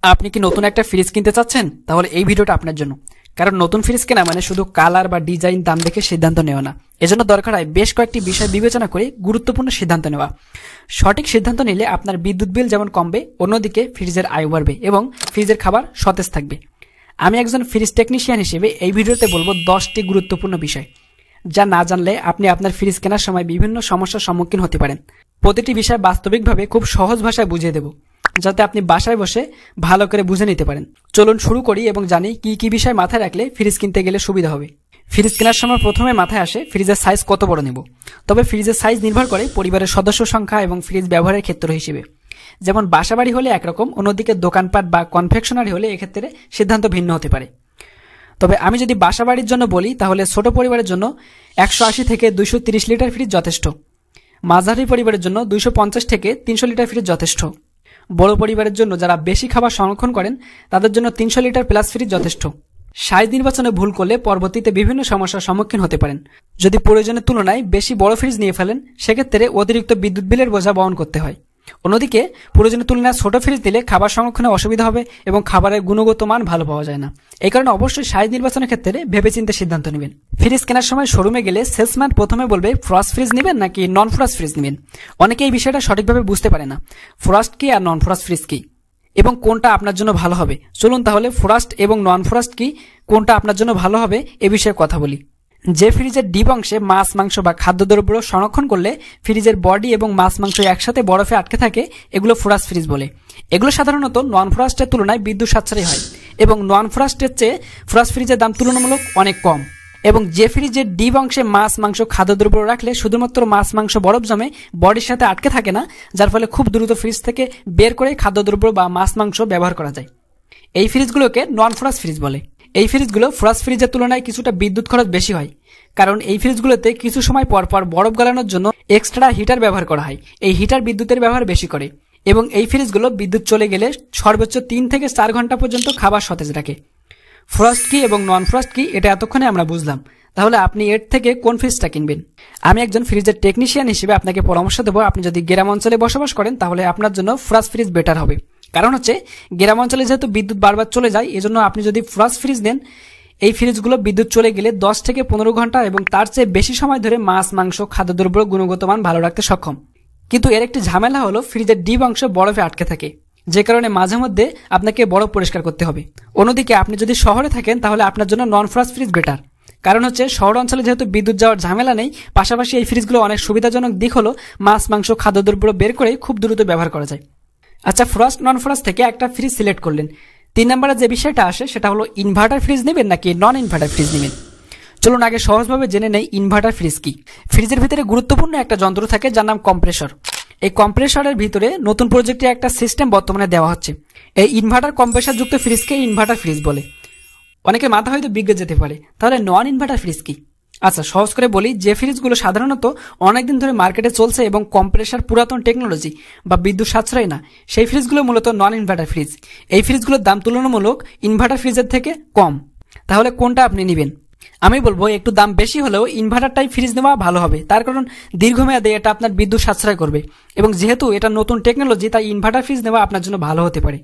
আপনি কি নতুন একটা ফ্রিজ কিনতে চাচ্ছেন? তাহলে এই ভিডিওটা আপনার জন্য। কারণ নতুন ফ্রিজ কেনা মানে শুধু কালার বা ডিজাইন দাম দেখে সিদ্ধান্ত নেওয়া না, এজন্য দরকার হয় বেশ কয়েকটি বিষয় বিবেচনা করে গুরুত্বপূর্ণ সিদ্ধান্ত নেওয়া। সঠিক সিদ্ধান্ত নিলে আপনার বিদ্যুৎ বিল যেমন কমবে, অন্যদিকে ফ্রিজের আয়ু বাড়বে এবং ফ্রিজের খাবার সতেজ থাকবে। আমি একজন ফ্রিজ টেকনিশিয়ান হিসেবে এই ভিডিওতে বলবো 10টি গুরুত্বপূর্ণ বিষয়, যা না জানলে আপনি আপনার ফ্রিজ কেনার সময় বিভিন্ন সমস্যার সম্মুখীন হতে পারেন। প্রতিটি বিষয় বাস্তবিকভাবে খুব সহজ ভাষায় বুঝিয়ে দেব, যাতে আপনি বাসায় বসে ভালো করে বুঝে নিতে পারেন। চলুন শুরু করি এবং জানি কি কি বিষয় মাথায় রাখলে ফ্রিজ কিনতে গেলে সুবিধা হবে। ফ্রিজ কেনার সময় প্রথমে মাথায় আসে ফ্রিজের সাইজ কত বড় নেব। তবে ফ্রিজের সাইজ নির্ভর করে পরিবারের সদস্য সংখ্যা এবং ফ্রিজ ব্যবহারের ক্ষেত্র হিসেবে। যেমন বাসাবাড়ি হলে একরকম, অন্যদিকে দোকানপাট বা কনফেকশনারি হলে এক্ষেত্রে সিদ্ধান্ত ভিন্ন হতে পারে। তবে আমি যদি বাসাবাড়ির জন্য বলি, তাহলে ছোট পরিবারের জন্য 180 থেকে 230 লিটার ফ্রিজ যথেষ্ট। মাঝারি পরিবারের জন্য 250 থেকে 300 লিটার ফ্রিজ যথেষ্ট। বড় পরিবারের জন্য যারা বেশি খাবার সংরক্ষণ করেন, তাদের জন্য 300 লিটার প্লাস ফ্রিজ যথেষ্ট। সাইজ নির্বাচনে ভুল করলে পরবর্তীতে বিভিন্ন সমস্যার সম্মুখীন হতে পারেন। যদি প্রয়োজনের তুলনায় বেশি বড় ফ্রিজ নিয়ে ফেলেন, সেক্ষেত্রে অতিরিক্ত বিদ্যুৎ বিলের বোঝা বহন করতে হয়। অন্যদিকে প্রয়োজনের তুলনায় ছোট ফ্রিজ দিলে খাবার সংরক্ষণে অসুবিধা হবে এবং খাবারের গুণগত মান ভালো পাওয়া যায় না। এই কারণে অবশ্যই সাইজ নির্বাচনের ক্ষেত্রে ভেবেচিন্তে সিদ্ধান্ত নেবেন। ফ্রিজ কেনার সময় শোরুমে গেলে সেলসম্যান প্রথমে বলবে ফ্রস্ট ফ্রিজ নেবেন নাকি নন ফ্রস্ট ফ্রিজ নেবেন। অনেকে এই বিষয়টা সঠিকভাবে বুঝতে পারে না, ফ্রস্ট কি আর নন ফ্রস্ট ফ্রিজ কি এবং কোনটা আপনার জন্য ভালো হবে। চলুন তাহলে ফ্রস্ট এবং নন ফ্রস্ট কি, কোনটা আপনার জন্য ভালো হবে এ বিষয়ে কথা বলি। যে ফ্রিজের ডিপ অংশে মাছ, মাংস বা খাদ্যদ্রব্য সংরক্ষণ করলে ফ্রিজের বডি এবং মাছ, মাংস একসাথে বরফে আটকে থাকে, এগুলো ফ্রস্ট ফ্রিজ বলে। এগুলো সাধারণত নন ফ্রস্টের তুলনায় বিদ্যুৎ সাশ্রয়ী হয় এবং নন ফ্রস্টের চেয়ে ফ্রস্ট ফ্রিজের দাম তুলনামূলক অনেক কম। এবং যে ফ্রিজের ডিপ অংশে মাছ, মাংস, খাদ্যদ্রব্য রাখলে শুধুমাত্র মাছ, মাংস বরফ জমে বডির সাথে আটকে থাকে না, যার ফলে খুব দ্রুত ফ্রিজ থেকে বের করে খাদ্যদ্রব্য বা মাছ, মাংস ব্যবহার করা যায়। এই ফ্রিজগুলোকে নন ফ্রস্ট ফ্রিজ বলে। এই ফ্রিজগুলো ফ্রস্ট ফ্রিজের তুলনায় কিছুটা বিদ্যুৎ খরচ বেশি হয়, কারণ এই ফ্রিজগুলোতে কিছু সময় পর পর বরফ গলানোর জন্য এক্সট্রা হিটার ব্যবহার করা হয়। এই হিটার বিদ্যুতের ব্যবহার বেশি করে এবং এই ফ্রিজগুলো বিদ্যুৎ চলে গেলে সর্বোচ্চ 3 থেকে 4 ঘন্টা পর্যন্ত খাবার সতেজ রাখে। ফ্রস্ট কি এবং নন ফ্রস্ট কি, এটা এতক্ষণে আমরা বুঝলাম। তাহলে আপনি এর থেকে কোন ফ্রিজটা কিনবেন? আমি একজন ফ্রিজের টেকনিশিয়ান হিসেবে আপনাকে পরামর্শ দেবো, আপনি যদি গ্রাম অঞ্চলে বসবাস করেন তাহলে আপনার জন্য ফ্রস্ট ফ্রিজ বেটার হবে। কারণ হচ্ছে গ্রাম অঞ্চলে যেহেতু বিদ্যুৎ বারবার চলে যায়, এজন্য আপনি যদি ফ্রস্ট ফ্রিজ নেন, এই ফ্রিজগুলো বিদ্যুৎ চলে গেলে 10 থেকে 15 ঘন্টা এবং তার চেয়ে বেশি সময় ধরে মাছ, মাংস, খাদ্যদ্রব্য গুণগত মান ভালো রাখতে সক্ষম। কিন্তু এর একটি ঝামেলা হলো ফ্রিজের ডিপ অংশ বরফে আটকে থাকে, যে কারণে মাঝে মধ্যে আপনাকে বরফ পরিষ্কার করতে হবে। অন্যদিকে আপনি যদি শহরে থাকেন তাহলে আপনার জন্য নন ফ্রস্ট ফ্রিজ বেটার। কারণ হচ্ছে শহর অঞ্চলে যেহেতু বিদ্যুৎ যাওয়ার ঝামেলা নেই, পাশাপাশি এই ফ্রিজগুলো অনেক সুবিধাজনক দিক হলো মাছ, মাংস, খাদ্যদ্রব্য বের করে খুব দ্রুত ব্যবহার করা যায়। আচ্ছা, ফ্রস্ট নন ফ্রস্ট থেকে একটা ফ্রিজ সিলেক্ট করলেন। 3 নম্বরে যে বিষয়টা আসে সেটা হলো ইনভার্টার ফ্রিজ নেবেন নাকি নন ইনভার্টার ফ্রিজ নেবেন। চলুন আগে সহজভাবে জেনে নেই ইনভার্টার ফ্রিজ কি। ফ্রিজের ভিতরে গুরুত্বপূর্ণ একটা যন্ত্র থাকে যার নাম কম্প্রেসর। এই কম্প্রেসরের ভিতরে নতুন প্রযুক্তির একটা সিস্টেম বর্তমানে দেওয়া হচ্ছে। এই ইনভার্টার কম্প্রেসর যুক্ত ফ্রিজকে ইনভার্টার ফ্রিজ বলে। অনেকে মাথা হয়তো বিগড়ে যেতে পারে, তাহলে নন ইনভার্টার ফ্রিজ কি? আচ্ছা, সহজ করে বলি, যে ফ্রিজগুলো সাধারণত অনেকদিন ধরে মার্কেটে চলছে এবং কম্প্রেসর পুরাতন টেকনোলজি বা বিদ্যুৎ সাশ্রয় না, সেই ফ্রিজগুলো মূলত নন ইনভার্টার ফ্রিজ। এই ফ্রিজগুলোর দাম তুলনামূলক ইনভার্টার ফ্রিজের থেকে কম। তাহলে কোনটা আপনি নেবেন? আমি বলবো একটু দাম বেশি হলেও ইনভার্টার টাইপ ফ্রিজ নেওয়া ভালো হবে, তার কারণ দীর্ঘমেয়াদে এটা আপনার বিদ্যুৎ সাশ্রয় করবে এবং যেহেতু এটা নতুন টেকনোলজি, তাই ইনভার্টার ফ্রিজ নেওয়া আপনার জন্য ভালো হতে পারে।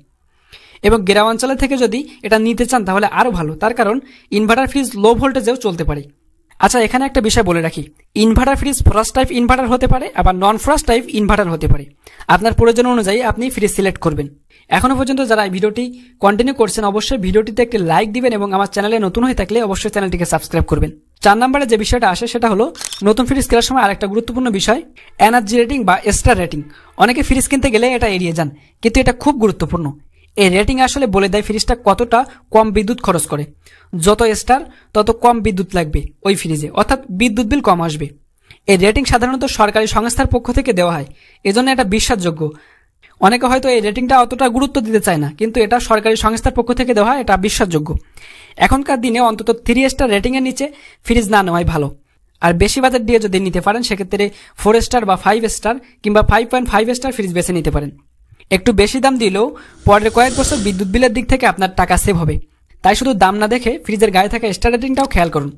এবং গ্রাম অঞ্চলে থেকে যদি এটা নিতে চান তাহলে আরো ভালো, তার কারণ ইনভার্টার ফ্রিজ লো ভোল্টেজেও চলতে পারে। আচ্ছা, এখানে একটা বিষয় বলে রাখি, inverter fridge frost type inverter হতে পারে, আবার নন ফ্রস্ট টাইপ ইনভার্টার হতে পারে। আপনার প্রয়োজন অনুযায়ী আপনি ফ্রিজ সিলেক্ট করবেন। এখনো পর্যন্ত যারা এই ভিডিওটি কন্টিনিউ করছেন, অবশ্যই ভিডিওটিতে একটি লাইক দিবেন এবং আমার চ্যানেলে নতুন হয়ে থাকলে অবশ্যই চ্যানেলটিকে সাবস্ক্রাইব করবেন। 4 নম্বরে যে বিষয়টা আসে সেটা হলো নতুন ফ্রিজ কেনার সময় আরেকটা গুরুত্বপূর্ণ বিষয় এনার্জি রেটিং বা স্টার রেটিং। অনেকে ফ্রিজ কিনতে গেলে এটা এড়িয়ে যান, কিন্তু এটা খুব গুরুত্বপূর্ণ। এই রেটিং আসলে বলে দেয় ফ্রিজটা কতটা কম বিদ্যুৎ খরচ করে। যত স্টার তত কম বিদ্যুৎ লাগবে ওই ফ্রিজে, অর্থাৎ বিদ্যুৎ বিল কম আসবে। এই রেটিং সাধারণত সরকারি সংস্থার পক্ষ থেকে দেওয়া হয়, এজন্য এটা বিশ্বাসযোগ্য। অনেকে হয়তো এই রেটিংটা অতটা গুরুত্ব দিতে চায় না, কিন্তু এটা সরকারি সংস্থার পক্ষ থেকে দেওয়া হয়, এটা বিশ্বাসযোগ্য। এখনকার দিনে অন্তত 3 স্টার রেটিং এর নিচে ফ্রিজ না নেওয়াই ভালো। আর বেশি বাজেট দিয়ে যদি নিতে পারেন, সেক্ষেত্রে 4 স্টার বা 5 স্টার কিংবা 5.5 স্টার ফ্রিজ বেছে নিতে পারেন। একটু বেশি দাম দিলেও পরের কয়েক বছর বিদ্যুৎ বিলের দিক থেকে আপনার টাকা সেভ হবে। তাই শুধু দাম না দেখে ফ্রিজের গায়ে থাকা স্টার রেটিংটাও খেয়াল করুন।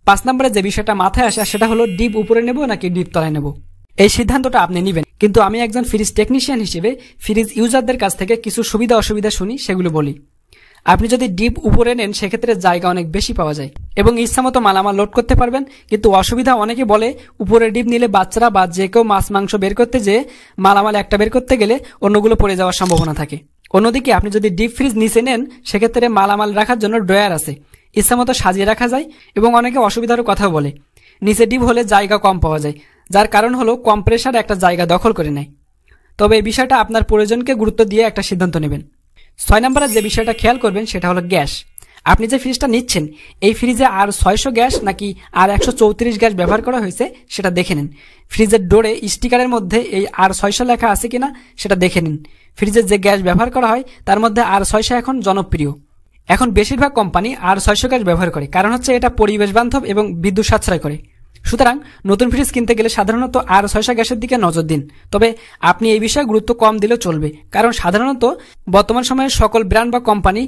5 নম্বরে যে বিষয়টা মাথায় আসে সেটা হলো ডিপ উপরে নেব নাকি ডিপ তলায় নেব। এই সিদ্ধান্তটা আপনি নেবেন, কিন্তু আমি একজন ফ্রিজ টেকনিশিয়ান হিসেবে ফ্রিজ ইউজারদের কাছ থেকে কিছু সুবিধা অসুবিধা শুনি, সেগুলো বলি। আপনি যদি ডিপ উপরে নেন সেক্ষেত্রে জায়গা অনেক বেশি পাওয়া যায় এবং ইচ্ছামতো মালামাল লোড করতে পারবেন। কিন্তু অসুবিধা অনেকে বলে উপরে ডিপ নিলে বাচ্চারা বা যে কেউ মাছ মাংস বের করতে যেয়ে মালামাল একটা বের করতে গেলে অন্যগুলো পড়ে যাওয়ার সম্ভাবনা থাকে। অন্যদিকে আপনি যদি ডিপ ফ্রিজ নিচে নেন সেক্ষেত্রে মালামাল রাখার জন্য ড্রয়ার আছে, ইচ্ছামতো সাজিয়ে রাখা যায় এবং অনেকে অসুবিধার কথাও বলে নিচে ডিপ হলে জায়গা কম পাওয়া যায়, যার কারণ হলো কম্প্রেসার একটা জায়গা দখল করে নেয়। তবে এই বিষয়টা আপনার প্রয়োজনকে গুরুত্ব দিয়ে একটা সিদ্ধান্ত নেবেন। 6 নম্বরে যে বিষয়টা খেয়াল করবেন সেটা হলো গ্যাস। আপনি যে ফ্রিজটা নিচ্ছেন এই ফ্রিজে আর 600 গ্যাস নাকি আর 134 গ্যাস ব্যবহার করা হয়েছে সেটা দেখে নিন। ফ্রিজের ডোরে স্টিকারের মধ্যে এই আর 600 লেখা আছে কিনা সেটা দেখে নিন। ফ্রিজের যে গ্যাস ব্যবহার করা হয় তার মধ্যে আর 600 এখন জনপ্রিয়। এখন বেশিরভাগ কোম্পানি আর 600 গ্যাস ব্যবহার করে, কারণ হচ্ছে এটা পরিবেশ বান্ধব এবং বিদ্যুৎ সাশ্রয় করে। সুতরাং নতুন ফ্রিজ কিনতে গেলে সাধারণত আর 600 গ্যাসের দিকে নজর দিন। তবে আপনি এই বিষয়ে গুরুত্ব কম দিলেও চলবে, কারণ সাধারণত বর্তমান সময়ে সকল ব্র্যান্ড বা কোম্পানি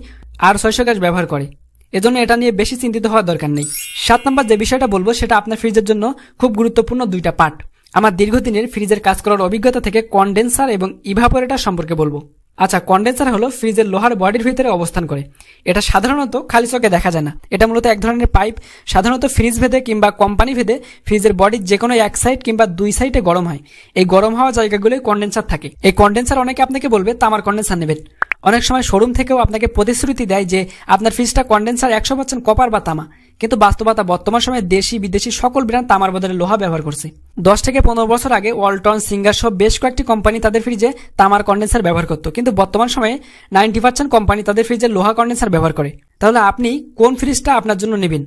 আর 600 গ্যাস ব্যবহার করে, এজন্য এটা নিয়ে বেশি চিন্তিত হওয়ার দরকার নেই। 7 নম্বর যে বিষয়টা বলবো সেটা আপনার ফ্রিজের জন্য খুব গুরুত্বপূর্ণ 2টা পার্ট। আমার দীর্ঘদিনের ফ্রিজের কাজ করার অভিজ্ঞতা থেকে কনডেন্সার এবং ইভাপোরেটর সম্পর্কে বলবো। আচ্ছা, কনডেন্সার হলো ফ্রিজের লোহার বডির ভিতরে অবস্থান করে। এটা সাধারণত খালি চোখে দেখা যায় না। এটা মূলত এক ধরনের পাইপ, সাধারণত ফ্রিজ ভেদে কিংবা কোম্পানি ভেদে ফ্রিজের বডির যে কোনো এক সাইড কিংবা 2 সাইডে গরম হয়। এই গরম হওয়া জায়গাগুলোই কনডেন্সার থাকে। এই কনডেন্সার অনেকে আপনাকে বলবে তামার কনডেন্সার নেবেন। অনেক সময় শোরুম থেকেও আপনাকে প্রতিশ্রুতি দেয় যে আপনার ফ্রিজটা কনডেন্সার 100% কপার বা তামা, কিন্তু বাস্তবতা বর্তমান সময়ে দেশি বিদেশি সকল ব্র্যান্ড তামার বদলে লোহা ব্যবহার করছে। 10 থেকে 15 বছর আগে ওয়ালটন, সিঙ্গার সহ বেশ কয়েকটি কোম্পানি তাদের ফ্রিজে তামার কনডেন্সার ব্যবহার করত, কিন্তু বর্তমান সময়ে 90% কোম্পানি তাদের ফ্রিজে লোহা কনডেন্সার ব্যবহার করে। তাহলে আপনি কোন ফ্রিজটা আপনার জন্য নেবেন?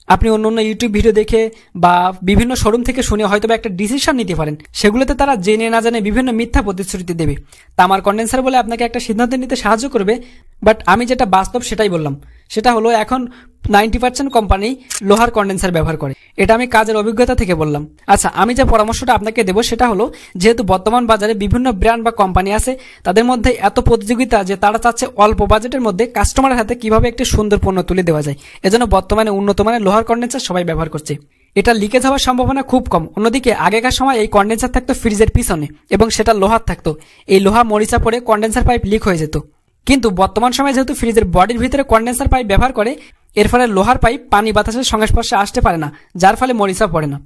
আপনি অন্য ইউটিউব ভিডিও দেখে বা বিভিন্ন শোরুম থেকে শুনে হয়তো একটা ডিসিশন নিতে পারেন। সেগুলোতে তারা জেনে না জানে বিভিন্ন মিথ্যা প্রতিশ্রুতি দেবে, তামার কনডেন্সার বলে আপনাকে একটা সিদ্ধান্ত নিতে সাহায্য করবে। বাট আমি যেটা বাস্তব সেটাই বললাম। সেটা হলো এখন 90% কোম্পানি লোহার কনডেন্সার ব্যবহার করে। এটা আমি কাজের অভিজ্ঞতা থেকে বললাম। আচ্ছা, আমি যে পরামর্শটা আপনাকে দেবো সেটা হলো, যেহেতু বর্তমান বাজারে বিভিন্ন ব্র্যান্ড বা কোম্পানি আছে, তাদের মধ্যে এত প্রতিযোগিতা যে তারা চাচ্ছে অল্প বাজেটের মধ্যে কাস্টমারের হাতে কিভাবে একটি সুন্দর পণ্য তুলে দেওয়া যায়। এজন্য বর্তমানে উন্নত মানের লোহার কনডেন্সার সবাই ব্যবহার করছে। এটা লিকেজ হওয়ার সম্ভাবনা খুব কম। অন্যদিকে আগেকার সময় এই কনডেন্সার থাকতো ফ্রিজের পিছনে এবং সেটা লোহার থাকতো। এই লোহা মরিচা পড়ে কনডেন্সার পাইপ লিক হয়ে যেত। কিন্তু বর্তমান সময়ে যেহেতু ফ্রিজের বডির ভিতরে কনডেন্সার পাইপ ব্যবহার করে, এর ফলে লোহার পাইপ পানি বাতাসের সংস্পর্শে আসতে পারে না, যার ফলে মরিচা পড়ে না।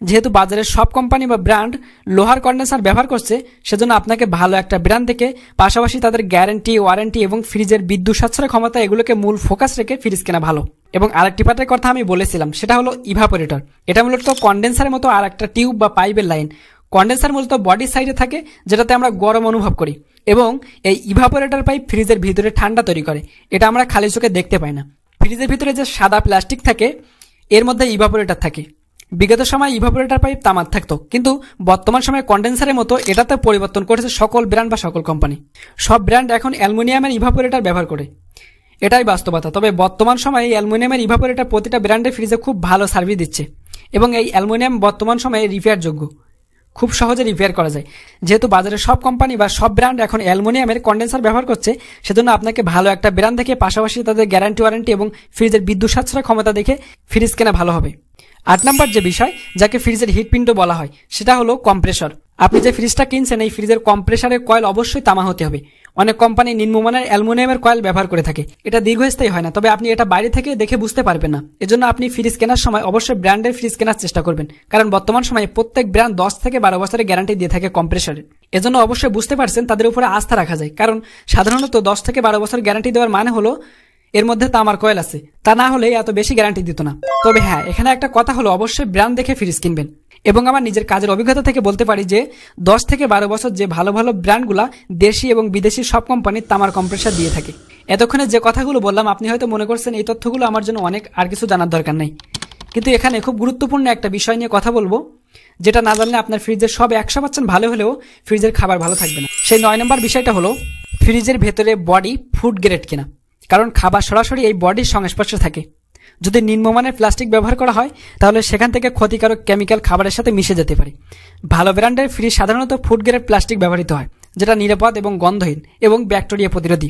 যেহেতু বাজারের সব কোম্পানি বা ব্র্যান্ড লোহার কনডেন্সার ব্যবহার করছে, সেজন্য আপনাকে ভালো একটা ব্র্যান্ড থেকে পাশাপাশি তাদের গ্যারান্টি, ওয়ারেন্টি এবং ফ্রিজের বিদ্যুৎ সাশ্রয় ক্ষমতা এগুলোকে মূল ফোকাস রেখে ফ্রিজ কেনা ভালো। এবং আরেকটি পার্টের কথা আমি বলেছিলাম, সেটা হলো ইভাপোরেটর। এটা মূলত কনডেন্সারের মতো আর একটা টিউব বা পাইপের লাইন। কনডেন্সার মূলত বডির সাইডে থাকে, যেটাতে আমরা গরম অনুভব করি, এবং এই ইভাপোরেটর পাইপ ফ্রিজের ভিতরে ঠান্ডা তৈরি করে। এটা আমরা খালি চোখে দেখতে পাই না। ফ্রিজের ভিতরে যে সাদা প্লাস্টিক থাকে এর মধ্যে ইভাপোরেটর থাকে। বিগত সময় ইভাপোরেটর পাইপ তামার থাকতো, কিন্তু বর্তমান সময়ে কনডেন্সারের মতো এটাতে পরিবর্তন করেছে সকল ব্র্যান্ড বা সকল কোম্পানি। সব ব্র্যান্ড এখন অ্যালুমিনিয়ামের ইভাপোরেটর ব্যবহার করে, এটাই বাস্তবতা। তবে বর্তমান সময়ে এই অ্যালুমিনিয়ামের ইভাপোরেটর প্রতিটা ব্র্যান্ডের ফ্রিজে খুব ভালো সার্ভিস দিচ্ছে, এবং এই অ্যালুমিনিয়াম বর্তমান সময়ে রিপেয়ার যোগ্য, খুব সহজে রিপেয়ার করা যায়। যেহেতু বাজারে সব কোম্পানি বা সব ব্র্যান্ড এখন অ্যালুমিনিয়ামের কনডেন্সার ব্যবহার করছে, সেজন্য আপনাকে ভালো একটা ব্র্যান্ড দেখে পাশাপাশি তাদের গ্যারান্টি, ওয়ারেন্টি এবং ফ্রিজের বিদ্যুৎ সাশ্রয় ক্ষমতা দেখে ফ্রিজ কেনা ভালো হবে। 8 নম্বর যে বিষয়, যাকে ফ্রিজের হিটপিণ্ড বলা হয়, সেটা হলো কম্প্রেসর। আপনি যে ফ্রিজটা কিনছেন এই ফ্রিজের কম্প্রেসরের কয়েল অবশ্যই তামা হতে হবে। অনেক কোম্পানি নিম্নমানের অ্যালুমিনিয়ামের কয়েল ব্যবহার করে থাকে। এটা দীর্ঘস্থায়ী হয় না, তবে আপনি এটা বাইরে থেকে দেখে বুঝতে পারবেন না। এজন্য আপনি ফ্রিজ কেনার সময় অবশ্যই ব্র্যান্ডের ফ্রিজ কেনার চেষ্টা করবেন, কারণ বর্তমান সময়ে প্রত্যেক ব্র্যান্ড 10 থেকে 12 বছরের গ্যারান্টি দিয়ে থাকে কম্প্রেসরের। এজন্য অবশ্যই বুঝতে পারছেন তাদের উপরে আস্থা রাখা যায়, কারণ সাধারণত 10 থেকে 12 বছর গ্যারান্টি দেওয়ার মানে হলো এর মধ্যে তামার কয়েল আছে, তা না হলে এত বেশি গ্যারান্টি দিত না। তবে হ্যাঁ, এখানে একটা কথা হলো, অবশ্যই ব্র্যান্ড দেখে ফ্রিজ কিনবেন। এবং আমার নিজের কাজের অভিজ্ঞতা থেকে বলতে পারি যে 10 থেকে 12 বছর যে ভালো ভালো ব্র্যান্ডগুলা দেশি এবং বিদেশি সব কোম্পানির তামার কম্প্রেসর দিয়ে থাকে। এতক্ষণে যে কথাগুলো বললাম আপনি হয়তো মনে করছেন এই তথ্যগুলো আমার জন্য অনেক, আর কিছু জানার দরকার নেই। কিন্তু এখানে খুব গুরুত্বপূর্ণ একটা বিষয় নিয়ে কথা বলবো, যেটা না জানলে আপনার ফ্রিজের সব 100% ভালো হলেও ফ্রিজের খাবার ভালো থাকবে না। সেই 9 নম্বর বিষয়টা হলো ফ্রিজের ভেতরে বডি ফুড গ্রেড কিনা, কারণ খাবার সরাসরি এই বডির সংস্পর্শে থাকে। যদি নিম্নমানের প্লাস্টিক ব্যবহার করা হয় তাহলে সেখান থেকে ক্ষতিকারক কেমিক্যাল খাবারের সাথে মিশে যেতে পারে। ভালো ব্র্যান্ডের ফ্রিজ সাধারণত ফুড গ্রেড প্লাস্টিক ব্যবহৃত হয়, যেটা নিরাপদ এবং গন্ধহীন এবং ব্যাকটেরিয়া প্রতিরোধী।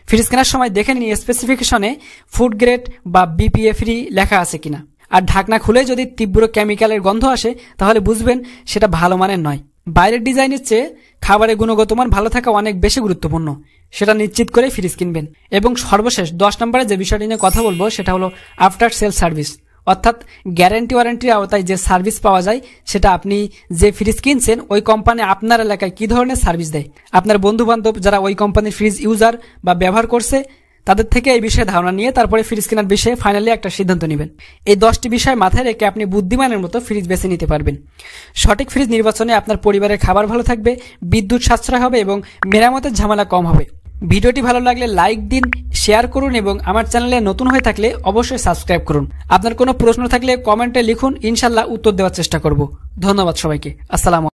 ফ্রিজ কেনার সময় দেখে নিন স্পেসিফিকেশনে ফুড গ্রেড বা BPA ফ্রি লেখা আছে কিনা। আর ঢাকনা খুলে যদি তীব্র কেমিক্যালের গন্ধ আসে তাহলে বুঝবেন সেটা ভালো মানের নয়। বাইরের ডিজাইনের চেয়ে খাবারের গুণগত মান ভালো থাকা অনেক বেশি গুরুত্বপূর্ণ, সেটা নিশ্চিত করে ফ্রিজ কিনবেন। এবং সর্বশেষ 10 নম্বরে যে বিষয়টি নিয়ে কথা বলবো সেটা হলো আফটার সেল সার্ভিস, অর্থাৎ গ্যারান্টি ওয়ারেন্টির আওতায় যে সার্ভিস পাওয়া যায় সেটা আপনি যে ফ্রিজ কিনছেন ওই কোম্পানি আপনার এলাকায় কি ধরনের সার্ভিস দেয়। আপনার বন্ধু বান্ধব যারা ওই কোম্পানির ফ্রিজ ইউজার বা ব্যবহার করছে তাদের থেকে এই বিষয়ে ধারণা নিয়ে তারপরে ফ্রিজ কেনার বিষয়ে ফাইনালি একটা সিদ্ধান্ত নেবেন। এই 10টি বিষয় মাথায় রেখে আপনি বুদ্ধিমানের মতো ফ্রিজ বেছে নিতে পারবেন। সঠিক ফ্রিজ নির্বাচনে আপনার পরিবারের খাবার ভালো থাকবে, বিদ্যুৎ সাশ্রয় হবে এবং মেরামতের ঝামেলা কম হবে। ভিডিওটি ভালো লাগলে লাইক দিন, শেয়ার করুন এবং আমার চ্যানেলে নতুন হয়ে থাকলে অবশ্যই সাবস্ক্রাইব করুন। আপনার কোনো প্রশ্ন থাকলে কমেন্টে লিখুন, ইনশাল্লাহ উত্তর দেওয়ার চেষ্টা করব। ধন্যবাদ সবাইকে। আসসালামু আলাইকুম।